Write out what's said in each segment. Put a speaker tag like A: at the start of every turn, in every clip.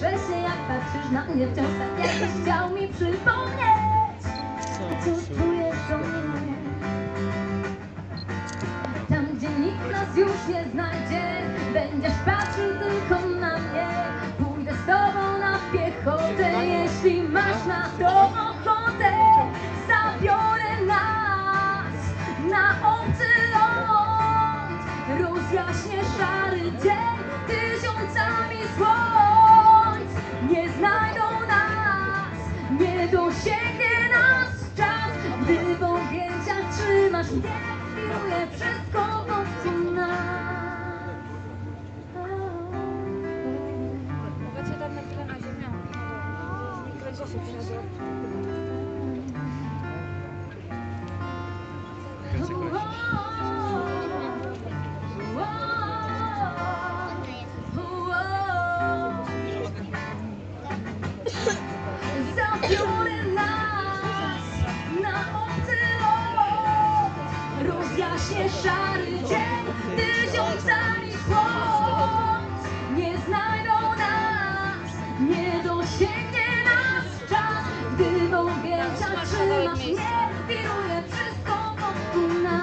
A: Cieszę się, jak patrzysz na mnie wciąż tak, jakbyś chciał mi przypomnieć, co czujesz do mnie. Tam, gdzie nikt nas już nie znajdzie, będziesz patrzył tylko na mnie. Pójdę z tobą na piechotę, jeśli masz na to ochotę. Zabiorę nas na obcy ląd, rozjaśnię szary dzień tysiącami słońc. Nie znajdą nas, nie dosięgnie nas czas, gdy w objęciach trzymasz mnie. Wiruje wszystko wokół nas.
B: Mogę cię dać na chwilę na ziemię? Mikro się przyszedł.
A: Zabiorę nas na obcy ląd, rozjaśnię szary dzień tysiącami słońc. Nie znajdą nas, nie dosięgnie nas czas, gdy w objęciach trzymasz mnie. Wiruje wszystko wokół nas.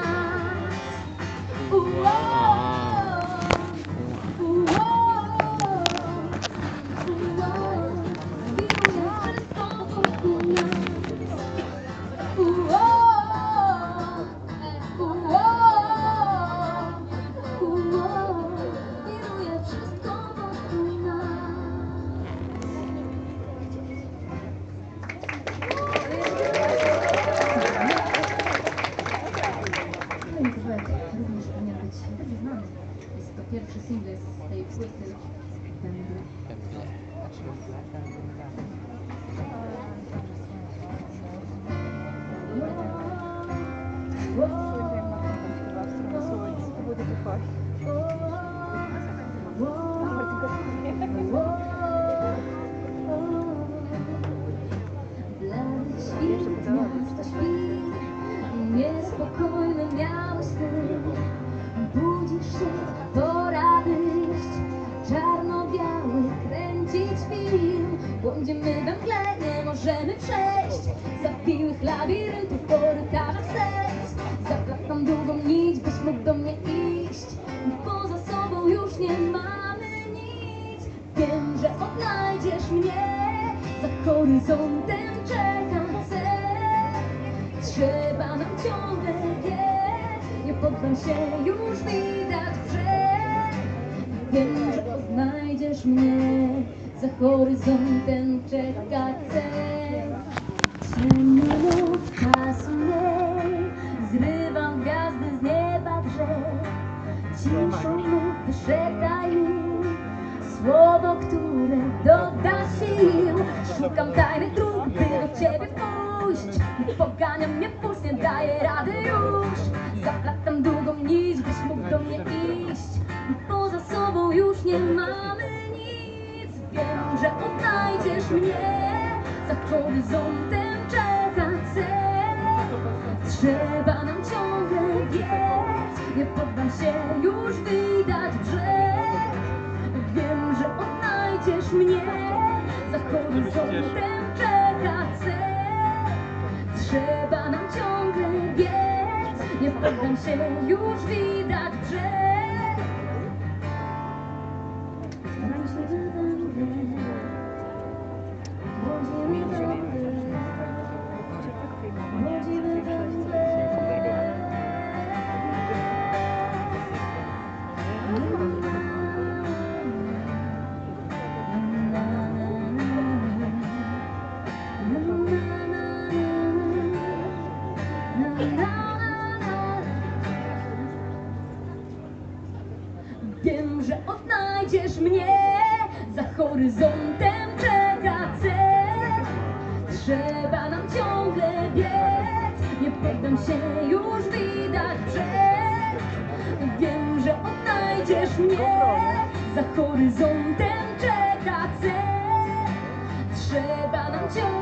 A: Również powinien być dobrze znany. Jest to pierwszy singiel z tej płyty Węgle. Niespokojny miałeś sny, budzisz się, pora wyjść, czarno-biały kręcić film. Błądzimy we mgle, nie możemy przejść zawiłych labiryntów, korytarzach serc. Zaplatam długą nić, byś mógł do mnie iść. Poza sobą już nie mamy nic. Wiem, że odnajdziesz mnie, za horyzontem czekam cel. Trzeba nam ciągle biec, nie poddam się, już widać brzeg. Wiem, że odnajdziesz mnie, za horyzontem czeka cel. Ciemna noc pasuje, zrywam gwiazdy z nieba drzew. Ciszą lub wyszeptaj mi słowo, które doda sił. Szukam tajnych dróg, by do ciebie pójść. Pogania mnie puls, nie daje rady już. Zaplatam długą nić, byś mógł do mnie iść. Poza sobą już nie mamy nic. Wiem, że odnajdziesz mnie, za horyzontem czeka cel. Trzeba nam ciągle biec, nie poddam się, już widać brzeg. Wiem, że odnajdziesz mnie, za horyzontem czeka cel. Trzeba nam ciągle biec, nie poddam się, już widać brzeg. Wiem, że odnajdziesz mnie, za horyzontem czeka cel. Trzeba nam ciągle biec, nie poddam się, już widać brzeg. Wiem, że odnajdziesz mnie, za horyzontem czeka cel. Trzeba nam ciągle